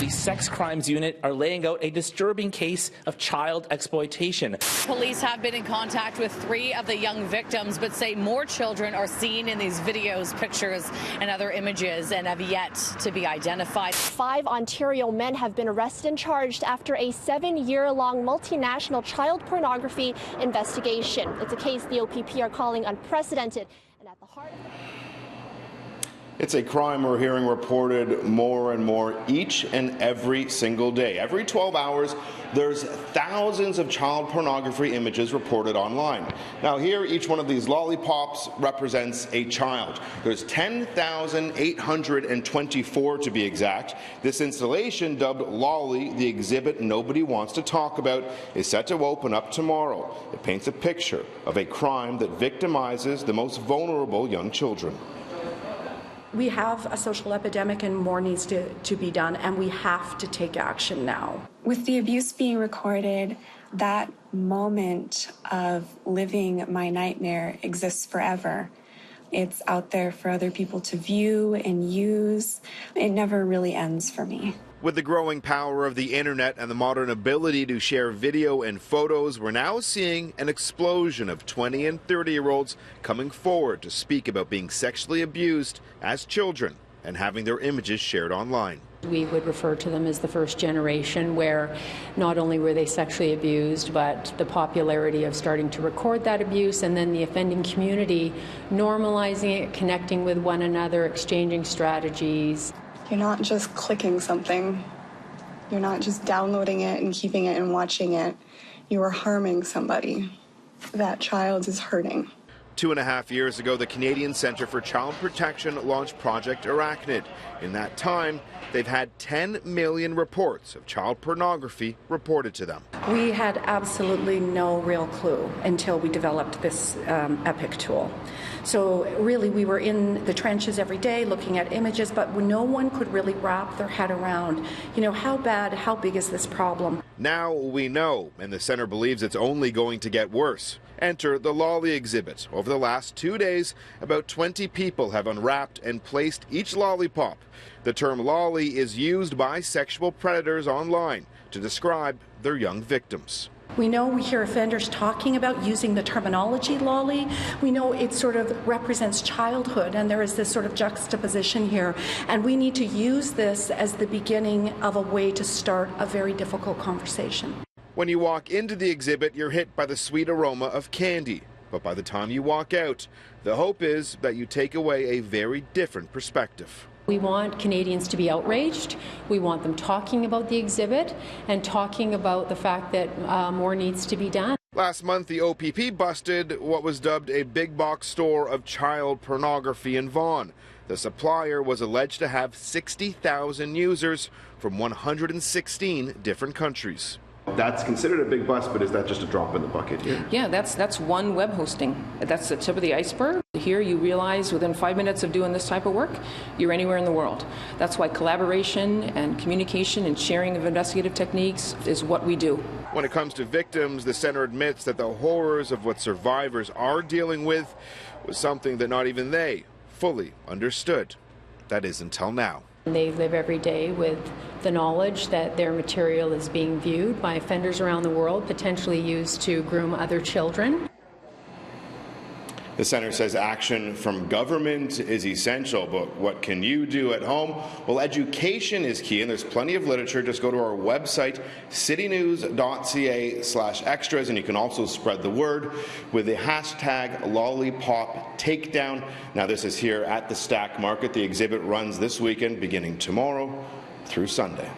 The Sex Crimes Unit are laying out a disturbing case of child exploitation. Police have been in contact with 3 of the young victims, but say more children are seen in these videos, pictures, and other images and have yet to be identified. 5 Ontario men have been arrested and charged after a 7-year-long multinational child pornography investigation. It's a case the OPP are calling unprecedented and at the heart of It's a crime we're hearing reported more and more each and every single day. Every 12 hours, there's thousands of child pornography images reported online. Now here, each one of these lollipops represents a child. There's 10,824 to be exact. This installation, dubbed Lolly, the exhibit nobody wants to talk about, is set to open up tomorrow. It paints a picture of a crime that victimizes the most vulnerable young children. We have a social epidemic and more needs to be done, and we have to take action now. With the abuse being recorded, that moment of living my nightmare exists forever. It's out there for other people to view and use. It never really ends for me. With the growing power of the internet and the modern ability to share video and photos, we're now seeing an explosion of 20 and 30-year-olds coming forward to speak about being sexually abused as children and having their images shared online. We would refer to them as the first generation, where not only were they sexually abused, but the popularity of starting to record that abuse, and then the offending community normalizing it, connecting with one another, exchanging strategies. You're not just clicking something. You're not just downloading it and keeping it and watching it. You are harming somebody. That child is hurting. 2.5 years ago, the Canadian Centre for Child Protection launched Project Arachnid. In that time, they've had 10 million reports of child pornography reported to them. We had absolutely no real clue until we developed this EPIC tool. So really, we were in the trenches every day looking at images, but no one could really wrap their head around, how bad, how big is this problem? Now we know, and the Centre believes it's only going to get worse. Enter the Lolly exhibit. Over the last 2 days, about 20 people have unwrapped and placed each lollipop. The term lolly is used by sexual predators online to describe their young victims. We know we hear offenders talking about using the terminology lolly. We know it sort of represents childhood, and there is this sort of juxtaposition here. And we need to use this as the beginning of a way to start a very difficult conversation. When you walk into the exhibit, you're hit by the sweet aroma of candy. But by the time you walk out, the hope is that you take away a very different perspective. We want Canadians to be outraged. We want them talking about the exhibit and talking about the fact that more needs to be done. Last month, the OPP busted what was dubbed a big box store of child pornography in Vaughan. The supplier was alleged to have 60,000 users from 116 different countries. That's considered a big bust, but is that just a drop in the bucket here? Yeah, that's one web hosting. That's the tip of the iceberg. Here you realize within 5 minutes of doing this type of work, you're anywhere in the world. That's why collaboration and communication and sharing of investigative techniques is what we do. When it comes to victims, the Centre admits that the horrors of what survivors are dealing with was something that not even they fully understood. That is until now. They live every day with the knowledge that their material is being viewed by offenders around the world, potentially used to groom other children. The Centre says action from government is essential, but what can you do at home? Well, education is key, and there's plenty of literature. Just go to our website, citynews.ca/extras, and you can also spread the word with the hashtag Lollipop Takedown. Now, this is here at the Stack Market. The exhibit runs this weekend, beginning tomorrow through Sunday.